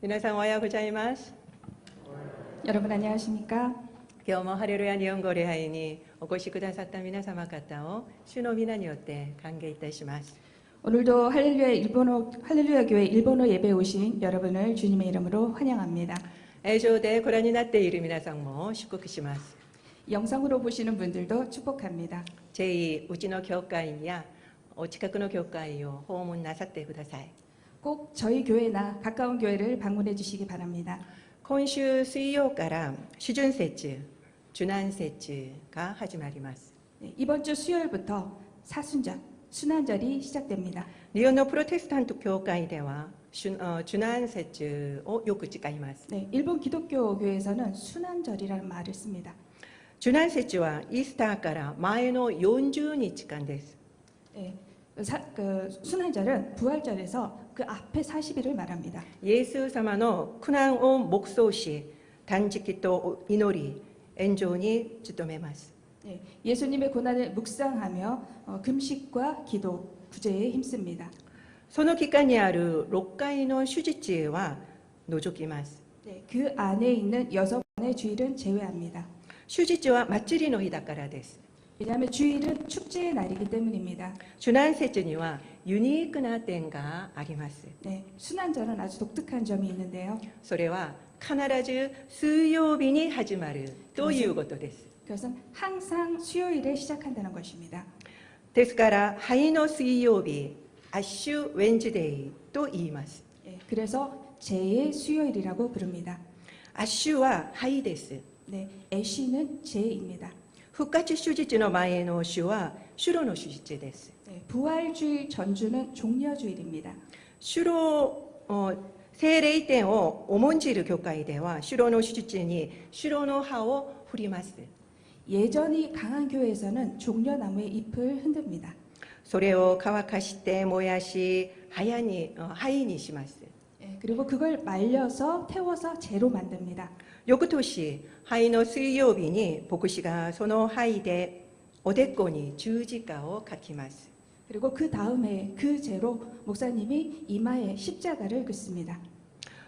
皆さんおはようございます。 여러분 안녕하십니까? 今日もハレルヤ日本語礼拝にお越しくださった皆様方を主の皆によって歓迎いたします。 오늘도 할렐루야 교회 일본어 예배 오신 여러분을 주님의 이름으로 환영합니다. 映像でご覧になっている皆さんも祝福します。 영상으로 보시는 분들도 축복합니다. ぜひうちの教会やお近くの教会を訪問なさってください。 꼭 저희 교회나 가까운 교회를 방문해 주시기 바랍니다. 今週水曜から四旬節、受難節が始まります。 이번 주 수요일부터 사순절, 순환절이 시작됩니다. 日本のプロテスタント教会では受難節をよく使います。 일본 기독교 교회에서는 순환절이라는 말을 씁니다. 受難節はイースターから前の40日間です。 순환절은 부활절에서 그 앞에 40일을 말합니다. イエス様の苦難を黙想し、断食と祈り、炎上に努めます。 예수님의 고난을 묵상하며 금식과 기도, 구제에 힘씁니다. その期間にある6回の手術は除きます。 그 안에 있는 6번의 주일은 제외합니다. 手術は祭りの日だからです。 왜냐하면 주일은 축제의 날이기 때문입니다. 受難節にはユニークな点があります。 순환절은 아주 독특한 점이 있는데요. それは必ず水曜日に始まるということです。 그것은 항상 수요일에 시작한다는 것입니다. ですから灰の水曜日、アッシュウェンズデイと言います。 그래서 제의 수요일이라고 부릅니다. アッシュは灰です。 애쉬는 제입니다. 復活手術の前の主は主路の手術です。 부활주일 전주는 종려주일입니다. 主路聖霊典を重んじる教会では主路の手術に主路の葉を振ります。 예전이 강한 교회에서는 종려나무의 잎을 흔듭니다. それを乾かして燃やし灰にします。 그리고 그걸 말려서 태워서 재로 만듭니다. 翌年灰の水曜日に牧師がその灰でおでこに十字架を書きます。 그리고 그 다음에 그 재로 목사님이 이마에 십자가를 긋습니다.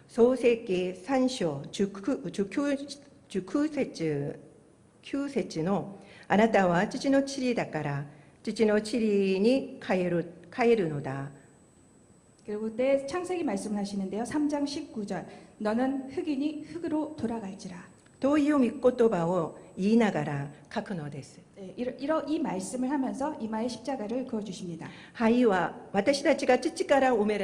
創世記3章9節のあなたは土の塵だから土の塵に帰るのだ。 그리고 그때 창세기 말씀을 하시는데요. 3장 19절 너는 흙이니 흙으로 돌아갈지라. という御言葉を言いながら書くのです。 이 말씀을 하면서 이마에 십자가를 그어주십니다. 灰は私たちが土から生ま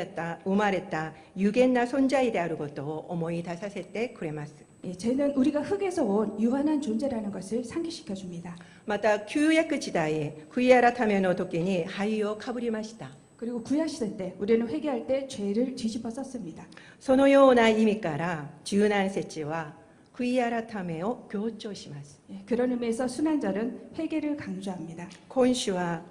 れた有限な存在であることを思い出させてくれます。 죄는 우리가 흙에서 온 유한한 존재라는 것을 상기시켜 줍니다. また旧約時代悔い改めの時に灰をかぶりました。 그리고 구약시대 때 우리는 회개할 때 죄를 뒤집어 썼습니다. そのような意味から受難節は悔い改めを強調します。 그런 의미에서 순환절은 회개를 강조합니다. 今週は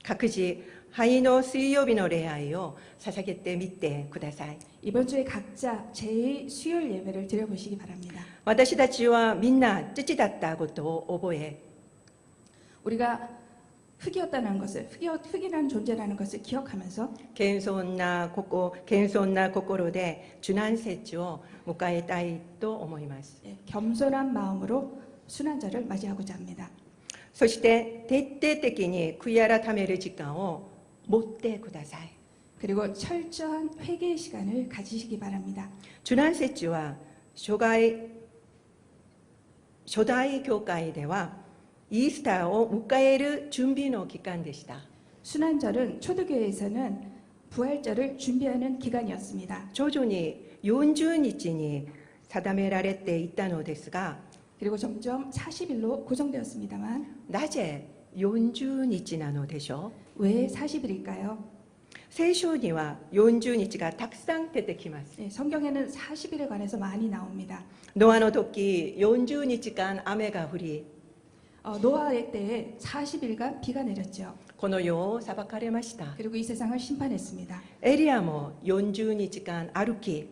各自灰の水曜日の礼拝を捧げてみてください。 이번 주에 각자 제 수요일 예배를 드려보시기 바랍니다. 私たちはみんな土だったことを覚え 우리가 흙이었다는 것을 흙이라는 존재라는 것을 기억하면서 謙遜な心で受難節を迎えたいと思います。 겸손한 마음으로 순환절을 맞이하고자 합니다. そして徹底的に悔い改める時間を持ってください。 그리고 철저한 회개의 시간을 가지시기 바랍니다. 受難節は初代教会ではイースターを迎える準備の期間でした。 순환절은 초대교회에서는 부활절을 준비하는 기간이었습니다. 徐々に40日に定められていたのですが 그리고 점점 40일로 고정되었습니다만 なぜ40日なのでしょう。 왜 40일일까요? 聖書には40日がたくさん出てきます。 성경에는 40일에 관해서 많이 나옵니다. ノアの時40日間雨が降り 노아의 때에 40일간 비가 내렸죠. この世を裁かれました。 그리고 이 세상을 심판했습니다. エリアも40日間歩き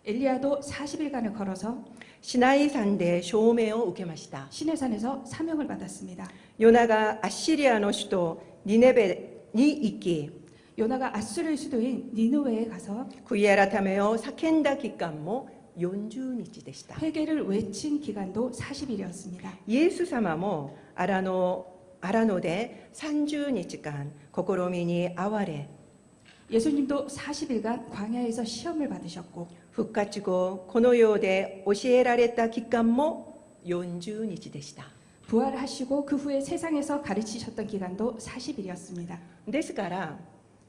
엘리야도 40일간을 걸어서 シナイ山で証明を受けました。 시내산에서 사명을 받았습니다. ヨナがアッシリアの首都ニネベに行き 요나가 아수르의 수도인 니느웨에 가서 悔い改めを叫んだ期間も40日でした。 회개를 외친 기간도 40일이었습니다. イエス様も荒野で30日間試みに遭われ、 예수님도 40일간 광야에서 시험을 받으셨고 復活後この世で教えられた期間も40日でした。 부활하시고 그 후에 세상에서 가르치셨던 기간도 40일이었습니다. ですから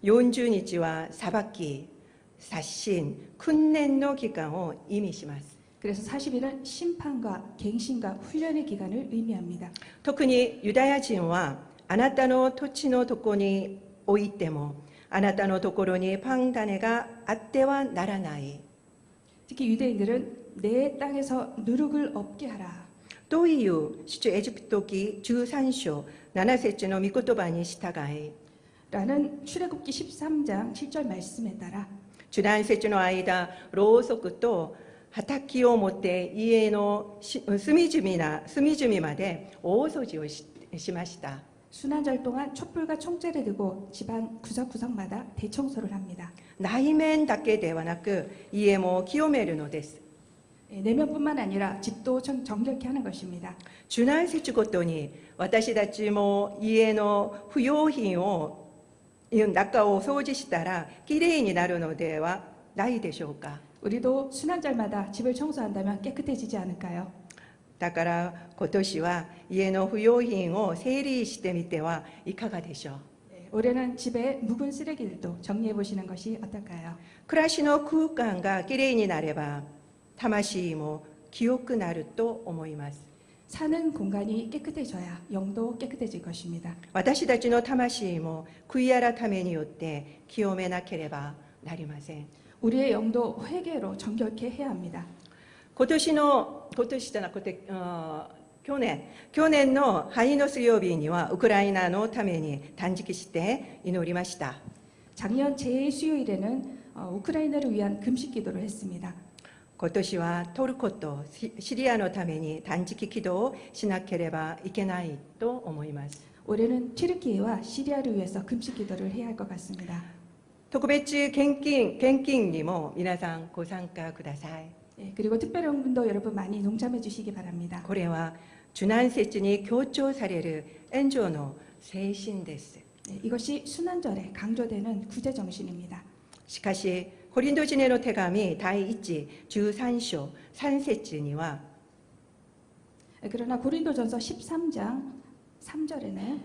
40日は裁き、刷新、訓練の期間を意味します。 그래서 40일은 심판과 갱신과 훈련의 기간을 의미합니다. 特にユダヤ人はあなたの土地のとこにおいてもあなたのところにパン種があってはならない 특히 유대인들은 내 땅에서 누룩을 없게 하라. という出エジプト記13章7節の御言葉に従い、 라는 출애굽기 13장 7절 말씀에 따라 受難節の間、ろうそくと畑を持って家の隅々まで大掃除をしました。 순환절 동안 촛불과 총재를 들고 집안 구석구석마다 대청소를 합니다. 内面だけではなく家も清めるのです。 내면뿐만 아니라 집도 정결케 하는 것입니다. 受難節ごとに私たちも家の不要品を中を掃除したらきれいになるのではないでしょうか。 우리도 순환절마다 집을 청소한다면 깨끗해지지 않을까요? だから今年は家の不要品を整理してみてはいかがでしょう。 올해는 집에 묵은 쓰레기들도 정리해 보시는 것이 어떨까요? 暮らしの空間がきれいになれば魂も清くなると思います。 사는 공간이 깨끗해져야 영도 깨끗해질 것입니다. 私たちの魂も悔い改めによって清めなければなりません。 우리의 영도 회개로 정결케 해야 합니다. 今年じゃなくて去年の灰の水曜日にはウクライナのために断食して祈りました。 작년 제1수요일에는 우크라이나를 위한 금식 기도를 했습니다. 今年はトルコとシリアのために断食祈祷をしなければいけないと思います。 올해는 튀르키예와 시리아를 위해서 금식 기도를 해야 할 것 같습니다. 特別献金にも皆さんご参加ください。 그리고 특별연금도 여러분 많이 동참해 주시기 바랍니다. これは受難節に強調される援助の精神です。 이것이 순환절에 강조되는 구제 정신입니다. しかしコリント人への手紙第1、13章3節には 그러나 고린도전서 13장 3절에는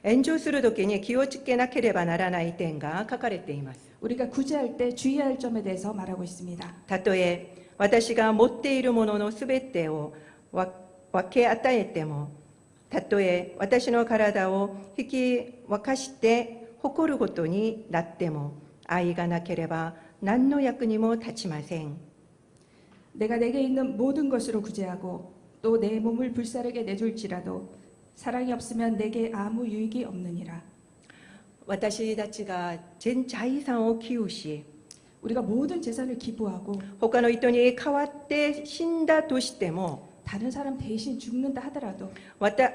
援助するときに気をつけなければならない点が書かれています。 우리가 구제할 때 주의해야 할 점에 대해서 말하고 있습니다. たとえ私が持っているもののすべてを分け与えても、たとえ私の体を引き沸かして誇ることになっても、愛がなければ何の役にも立ちません。 내가 내게 있는 모든 것으로 구제하고 또 내 몸을 불사르게 내줄지라도 사랑이 없으면 내게 아무 유익이 없느니라. 私たちが全財産を寄付し、 우리가 모든 재산을 기부하고 他の人に代わって死んだとしても、 다른 사람 대신 죽는다 하더라도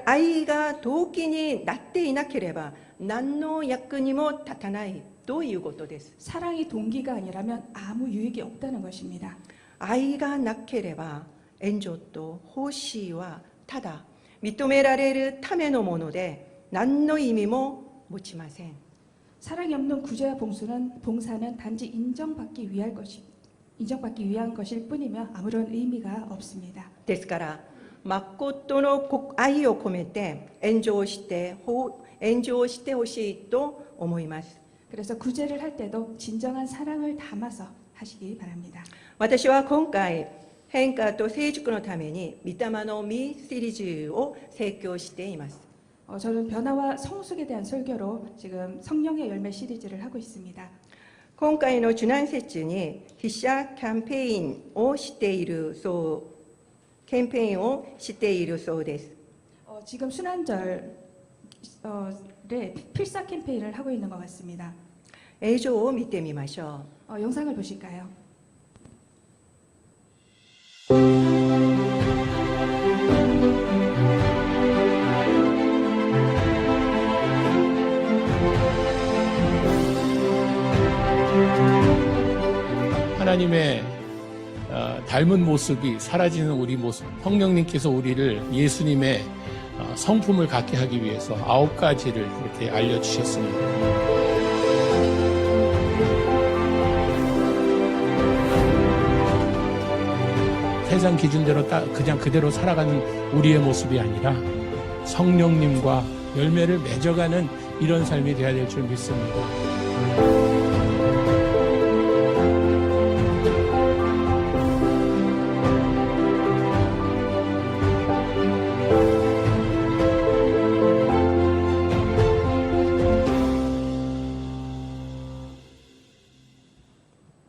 愛が動機になっていなければ何の役にも立たないということです。 사랑이 동기가 아니라면 아무 유익이 없다는 것입니다. 愛がなければ援助と奉仕はただ認められるためのもので何の意味も持ちません。 사랑이 없는 구제와 봉사는 단지 인정받기 위한 것일 뿐이며 아무런 의미가 없습니다. ですから誠の愛を込めて援助をしてほしいと思います。 그래서 구제를 할 때도 진정한 사랑을 담아서 하시기 바랍니다. 私は今回変化と成熟のために御霊の実シリーズを提供しています。 저는 변화와 성숙에 대한 설교로 지금 성령의 열매 시리즈를 하고 있습니다. 今回の受難節に筆者キャンペーンをしているそうです。 지금 순환절에 필사 캠페인을 하고 있는 것 같습니다. 映像を見てみましょう。 영상을 보실까요? 하나님의 닮은 모습이 사라지는 우리 모습, 성령님께서 우리를 예수님의 성품을 갖게 하기 위해서 9가지를 이렇게 알려주셨습니다. 세상 기준대로 그냥 그대로 살아가는 우리의 모습이 아니라 성령님과 열매를 맺어가는 이런 삶이 되어야 될 줄 믿습니다.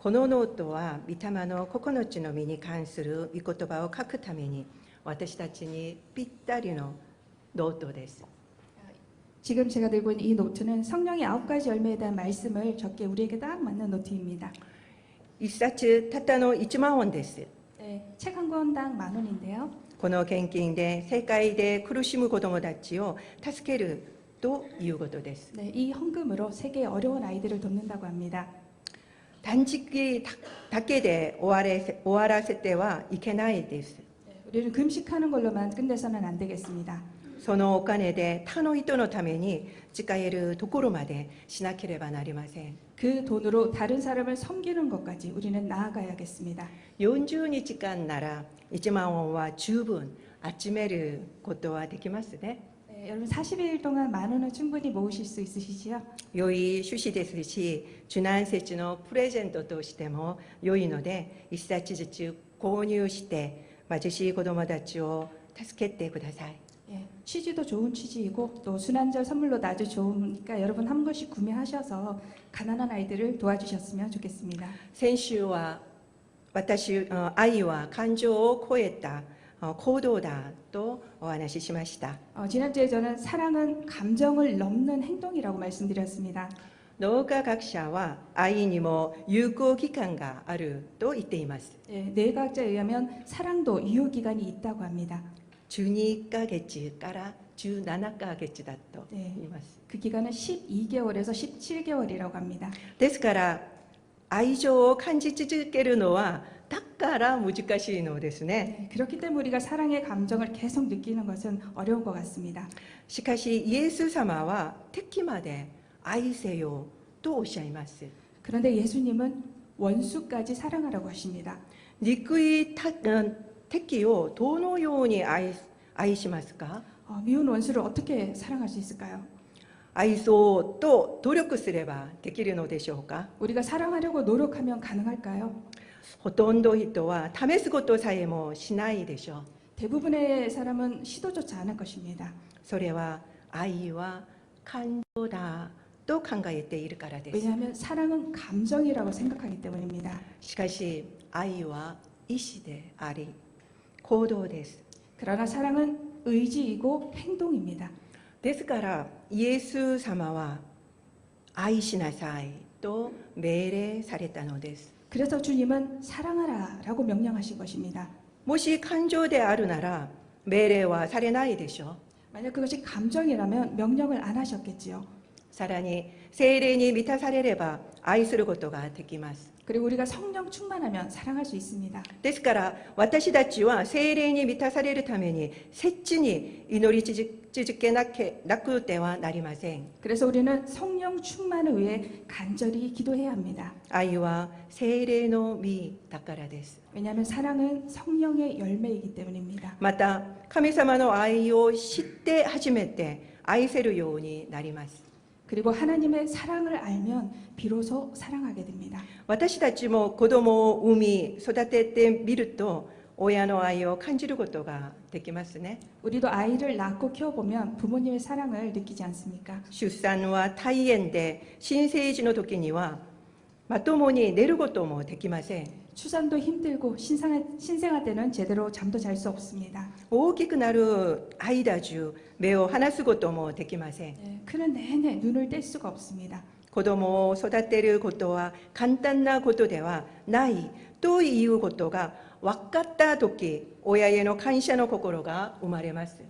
このノートは御霊の9つの実に関する御言葉を書くために私たちにぴったりのノートです。 지금 제가 들고 있는 이 노트는 성령의 9가지 열매에 대한 말씀을 적기에 우리에게 딱 맞는 노트입니다. 一冊たったの1万ウォンです。 네, 책 한 권당 10,000원인데요. この献金で世界で苦しむ子どもたちを助けるということです。 네, 이 헌금으로 세계의 어려운 아이들을 돕는다고 합니다. 断食だけで終わらせてはいけないです。 네, 우리는 금식하는 걸로만 끝내서는 안 되겠습니다. そのお金で他の人のために使えるところまでしなければなりません。 그 돈으로 다른 사람을 섬기는 것까지 우리는 나아가야겠습니다. 40日間なら1万ウォンは十分集めることはできますね。 네, 여러분 40일 동안 10,000원은 충분히 모으실 수 있으시지요? 良い趣旨ですし、受難節のプレゼントとしても良いので、一冊ずつ購入して貧しい子どもたちを助けてください。 예, 취지도 좋은 취지이고 또 순환절 선물로도 아주 좋으니까 여러분 한 권씩 구매하셔서 가난한 아이들을 도와주셨으면 좋겠습니다. 先週は愛は感情を超えた行動だとお話ししました。 지난주에 저는 사랑은 감정을 넘는 행동이라고 말씀드렸습니다. 脳科学者は愛にも有効期間があると言っています。 예, 뇌과학자에 의하면 사랑도 유효기간이 있다고 합니다. 12ヶ月から17ヶ月だと言います。 그 기간은 12개월에서 17개월이라고 합니다. ですから愛情を感じ続けるのはだから難しいのですね。 네, 그렇기 때문에 우리가 사랑의 감정을 계속 느끼는 것은 어려운 것 같습니다. しかしイエス様は敵まで愛せよとおっしゃいます。 그런데 예수님은 원수까지 사랑하라고 하십니다. 憎い敵をどのように愛しますか？ 미운 원수를 어떻게 사랑할 수 있을까요? 愛そうと努力すればできるのでしょうか？ 우리가 사랑하려고 노력하면 가능할까요? ほとんど人は試すことさえもしないでしょう。 대부분의 사람은 시도조차 안 할 것입니다. それは愛は感情だと考えているからです。 왜냐하면 사랑은 감정이라고 생각하기 때문입니다. しかし愛は意志であり行動です。 그러나 사랑은 의지이고 행동입니다. ですからイエス様は愛しなさいと命令されたのです。 그래서 주님은 사랑하라라고 명령하신 것입니다. もし感情であるなら命令はされないでしょう。 만약 그것이 감정이라면 명령을 안 하셨겠지요. さらに聖霊に満たされれば愛することができます。 그리고 우리가 성령 충만하면 사랑할 수 있습니다. ですから私たちは聖霊に満たされるために切に祈り続けなくてはなりません。 그래서 우리는 성령 충만을 위해 간절히 기도해야 합니다. 愛は聖霊の実だからです。 왜냐하면 사랑은 성령의 열매이기 때문입니다. また神様の愛を知って初めて愛せるようになります。 그리고 하나님의 사랑을 알면 비로소 사랑하게 됩니다. 私たちも子供を産み育ててみると親の愛を感じることができますね。 우리도 아이를 낳고 키워보면 부모님의 사랑을 느끼지 않습니까? 出産は大変で新生児の時にはまともに寝ることもできません。 출산도 힘들고 신생아 때는 제대로 잠도 잘 수 없습니다. 大きくなる間中目を離すこともできません。 크는 내내 눈을 뗄 수가 없습니다. 子供を育てることは簡単なことではないということが分かった時、親への感謝の心が生まれます。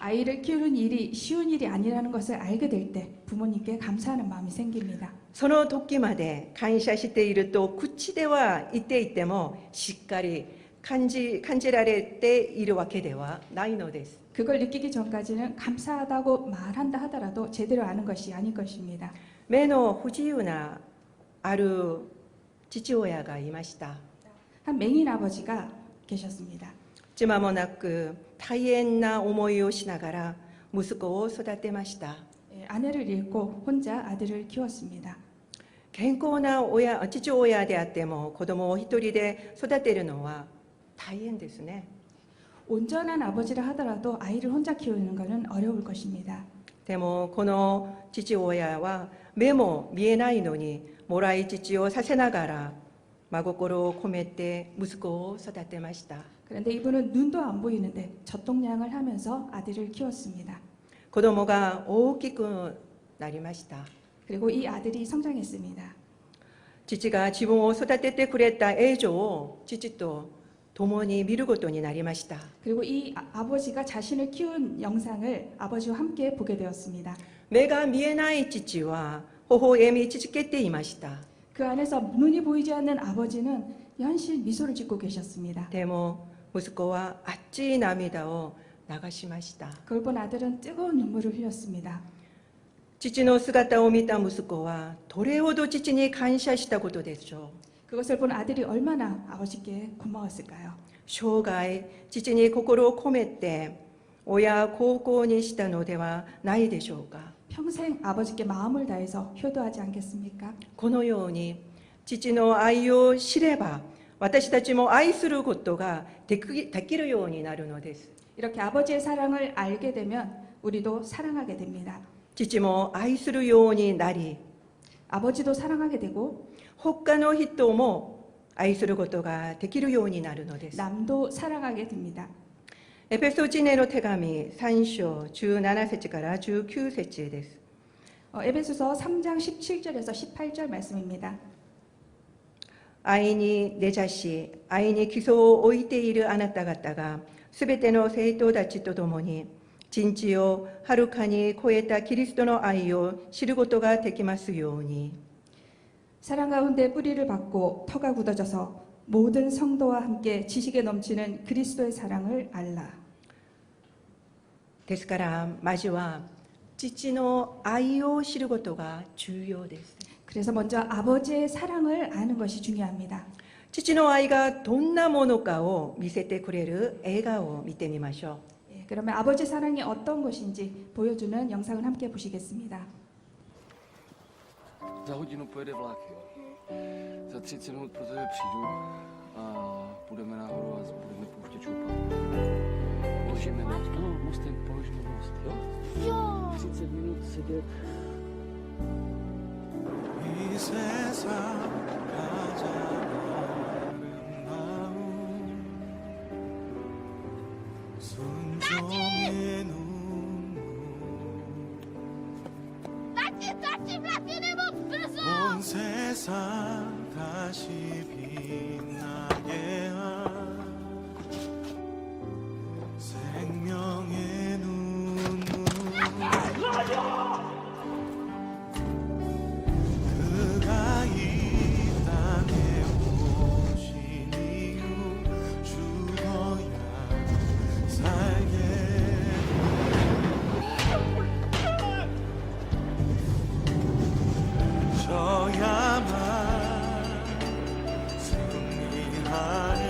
아이를 키우는 일이 쉬운 일이 아니라는 것을 알게 될 때 부모님께 감사하는 마음이 생깁니다. その時まで感謝していると口では言っていてもしっかり感じられているわけではないのです。 그걸 느끼기 전까지는 감사하다고 말한다 하더라도 제대로 아는 것이 아닐 것입니다. 目の不自由なある父親がいました。 한 맹인 아버지가 계셨습니다. 間もなく大変な思いをしながら息子を育てました。 아내를 잃고 혼자 아들을 키웠습니다. 健康な父親であっても子供を一人で育てるのは大変ですね。 온전한 아버지라 하더라도 아이를 혼자 키우는 것은 어려울 것입니다. でもこの父親は目も見えないのにもらい乳をさせながら真心を込めて息子を育てました。 그런데 이분은 눈도 안 보이는데 젖동량을 하면서 아들을 키웠습니다. 子供が大きくなりました。 그리고 이 아들이 성장했습니다. 父が自分を育ててくれた映像を父と共に見ることになりました。 그리고 이 아버지가 자신을 키운 영상을 아버지와 함께 보게 되었습니다. 目が見えない父は微笑み続けていました。 그 안에서 눈이 보이지 않는 아버지는 연실 미소를 짓고 계셨습니다. でも息子は熱い涙を流しました。 그걸 본 아들은 뜨거운 눈물을 흘렸습니다. 父の姿を見た息子はどれほど父に感謝したことでしょう。 그것을 본 아들이 얼마나 아버지께 고마웠을까요? 生涯父に心を込めて親孝行にしたのではないでしょうか。 평생 아버지께 마음을 다해서 효도하지 않겠습니까? このように父の愛を知れば私たちも愛することができるようになるのです。 이렇게 아버지의 사랑을 알게 되면 우리도 사랑하게 됩니다. 父も愛するようになり 아버지도 사랑하게 되고 他の人も愛することができるようになるのです。 남도 사랑하게 됩니다. エペソ人への手紙3章17節から19節です。 에베소서 3장 17절에서 18절 말씀입니다. 愛に根ざし愛に基礎を置いているあなた方がすべての生徒たちと共に人知をはるかに超えたキリストの愛を知ることができますように。 사랑 가운데 뿌리를 받고 터가 굳어져서 모든 성도와 함께 지식에 넘치는 그리스도의 사랑을 알라. ですからまずは父の愛を知ることが重要です。 그래서 먼저 아버지의 사랑을 아는 것이 중요합니다. 父の愛がどんなものかを見せてくれる映画を見てみましょう。 그러면 아버지 사랑이 어떤 것인지 보여주는 영상을 함께 보시겠습니다. Za hodinu pojede vlak, jo. Za 30 minut pro tebe přijdu a půjdeme nahoru a budeme pouštět šoupat. Položíme most, ano, mostem položíme most, jo? Jo! 30 minut sedět. 이 세상 가장 아름다운 순종의 눈물 온 세상 다시 빛나게 한 생명의 눈물 그가 이 땅에 오신 이유 죽어야 살게 져야만 승리하리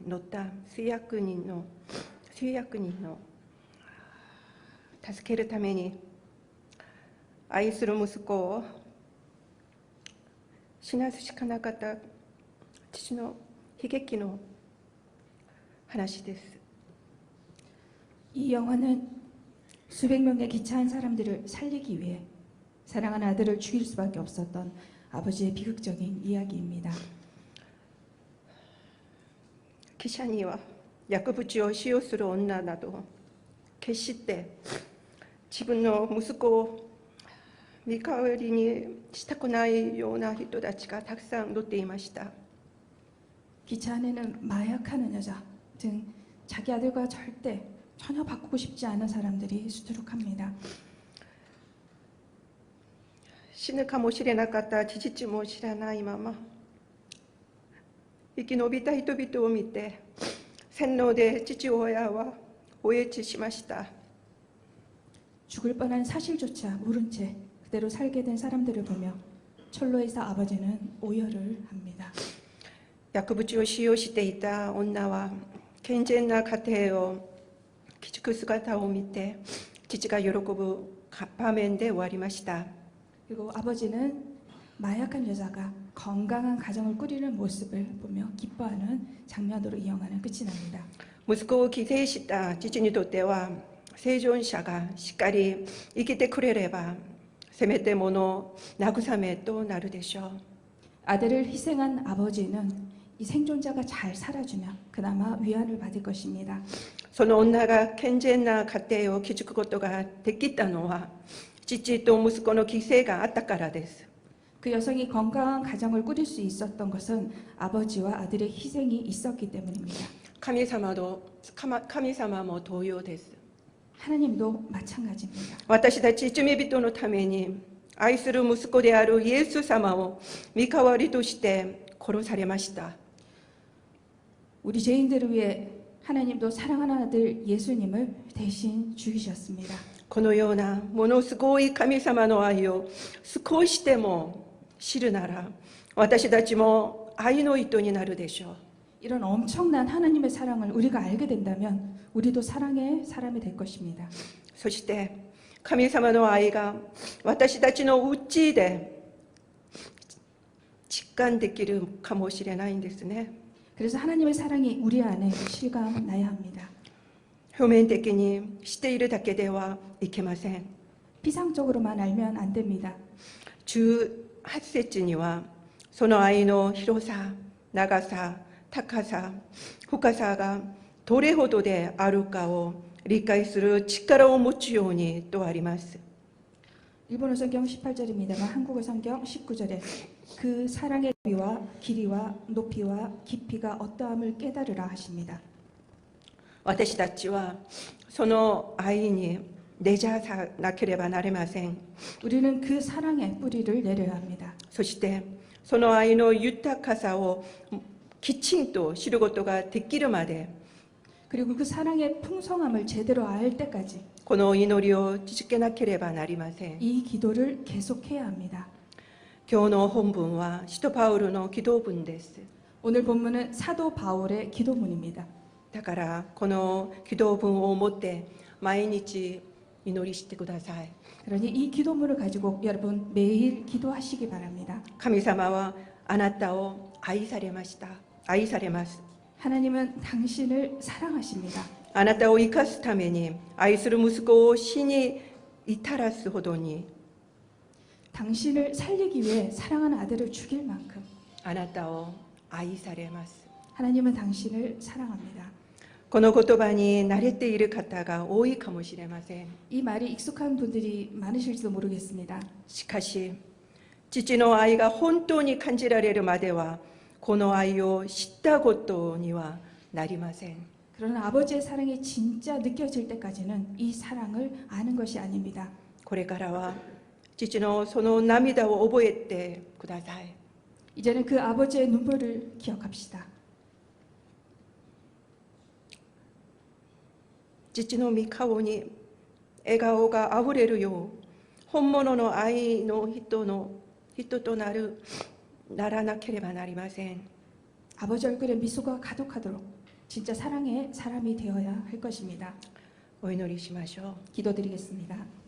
乗った数百人の助けるために愛する息子を死なすしかなかった父の悲劇の話です。 이 영화는 수백 명의 기차한 사람들을 살리기 위해 사랑하는 아들을 죽일 수밖에 없었던 아버지의 비극적인 이야기입니다. 記者には薬物を使用する女など決して自分の息子を見代わりにしたくないような人たちがたくさん乗っていました。 기차 안에는 마약하는 여자 등 자기 아들과 전혀 바꾸고 싶지 않은 사람들이 수두룩합니다. 死ぬかもしれなかった事実も知らないまま生き延びた人々を見て洗脳で父親はおえちしました。 죽을 뻔한 사실조차 모른 채 그대로 살게 된 사람들을 보며 철로에서 아버지는 오열을 합니다. 薬物を使用していた女は健全な家庭を築く姿を見て父が喜ぶ場面で終わりました。 그리고 아버지는 마약한 여자가 건강한 가정을 꾸리는 모습을 보며 기뻐하는 장면으로 이 영화는 끝이 납니다. 息子を犠牲した父にとっては生存者がしっかり生きてくれればせめてもの慰めとなるでしょう。 아들을 희생한 아버지는 이 생존자가 잘 살아주면 그나마 위안을 받을 것입니다. その女が健全な家庭を築くことができたのは父と息子の犠牲があったからです。 그 여성이 건강한 가정을 꾸릴 수 있었던 것은 아버지와 아들의 희생이 있었기 때문입니다. 神様も同様です。 하나님도 마찬가지입니다. 私たち罪人のために愛する息子であるイエス様を身代わりとして殺されました。 우리 죄인들을 위해 하나님도 사랑하는 아들 예수님을 대신 죽이셨습니다. このようなものすごい神様の愛を少しでも知るなら私たちも愛の人になるでしょう。 이런 엄청난 하나님의 사랑을 우리가 알게 된다면 우리도 사랑의 사람이 될 것입니다. そして神様の愛が私たちのうちで実感できるかもしれないんですね。 그래서 하나님의 사랑이 우리 안에 실감나야 합니다. 表面的にしているだけではいけません。 피상적으로만 알면 안 됩니다. 18節にはその愛の広さ、長さ、高さ、深さがどれほどであるかを理解する力を持つようにとあります。 일본어 성경 18절입니다만 한국어 성경 19절에 그 사랑의 길이와 높이와 깊이가 어떠함을 깨달으라 하십니다. 私たちはその愛に根ざさなければなりません。 우리는 그 사랑의 뿌리를 내려야 합니다. そしてその愛の豊かさをきちんと知ることができるまで 그리고 그 사랑의 풍성함을 제대로 알 때까지 この祈りを続けなければなりません。 이 기도를 계속해야 합니다. 今日の本文は使徒パウロの祈祷文です。 오늘 본문은 사도 바울의 기도문입니다. だからこの祈祷文を持って毎日祈りしてください。 그러니 이 기도문을 가지고 여러분 매일 기도하시기 바랍니다. 神様はあなたを愛されました。愛されます。 하나님은 당신을 사랑하십니다. あなたを生かすために愛する息子を死に至らすほどに 당신을 살리기 위해 사랑하는 아들을 죽일 만큼 あなたを愛されます。 하나님은 당신을 사랑합니다. この言葉に慣れている方が多いかもしれません。 이 말이 익숙한 분들이 많으실지도 모르겠습니다. しかし父の愛が本当に感じられるまではこの愛を知ったことにはなりません。 그러나 아버지의 사랑이 진짜 느껴질 때까지는 이 사랑을 아는 것이 아닙니다. これからは父のその涙を覚えてください。 이제는 그 아버지의 눈물을 기억합시다. 父の御顔に笑顔があふれるよう本物の愛の人とならなければなりません。 아버지 얼굴에 미소가 가득하도록 진짜 사랑의 사람이 되어야 할 것입니다.お祈りしましょう。 기도드리겠습니다.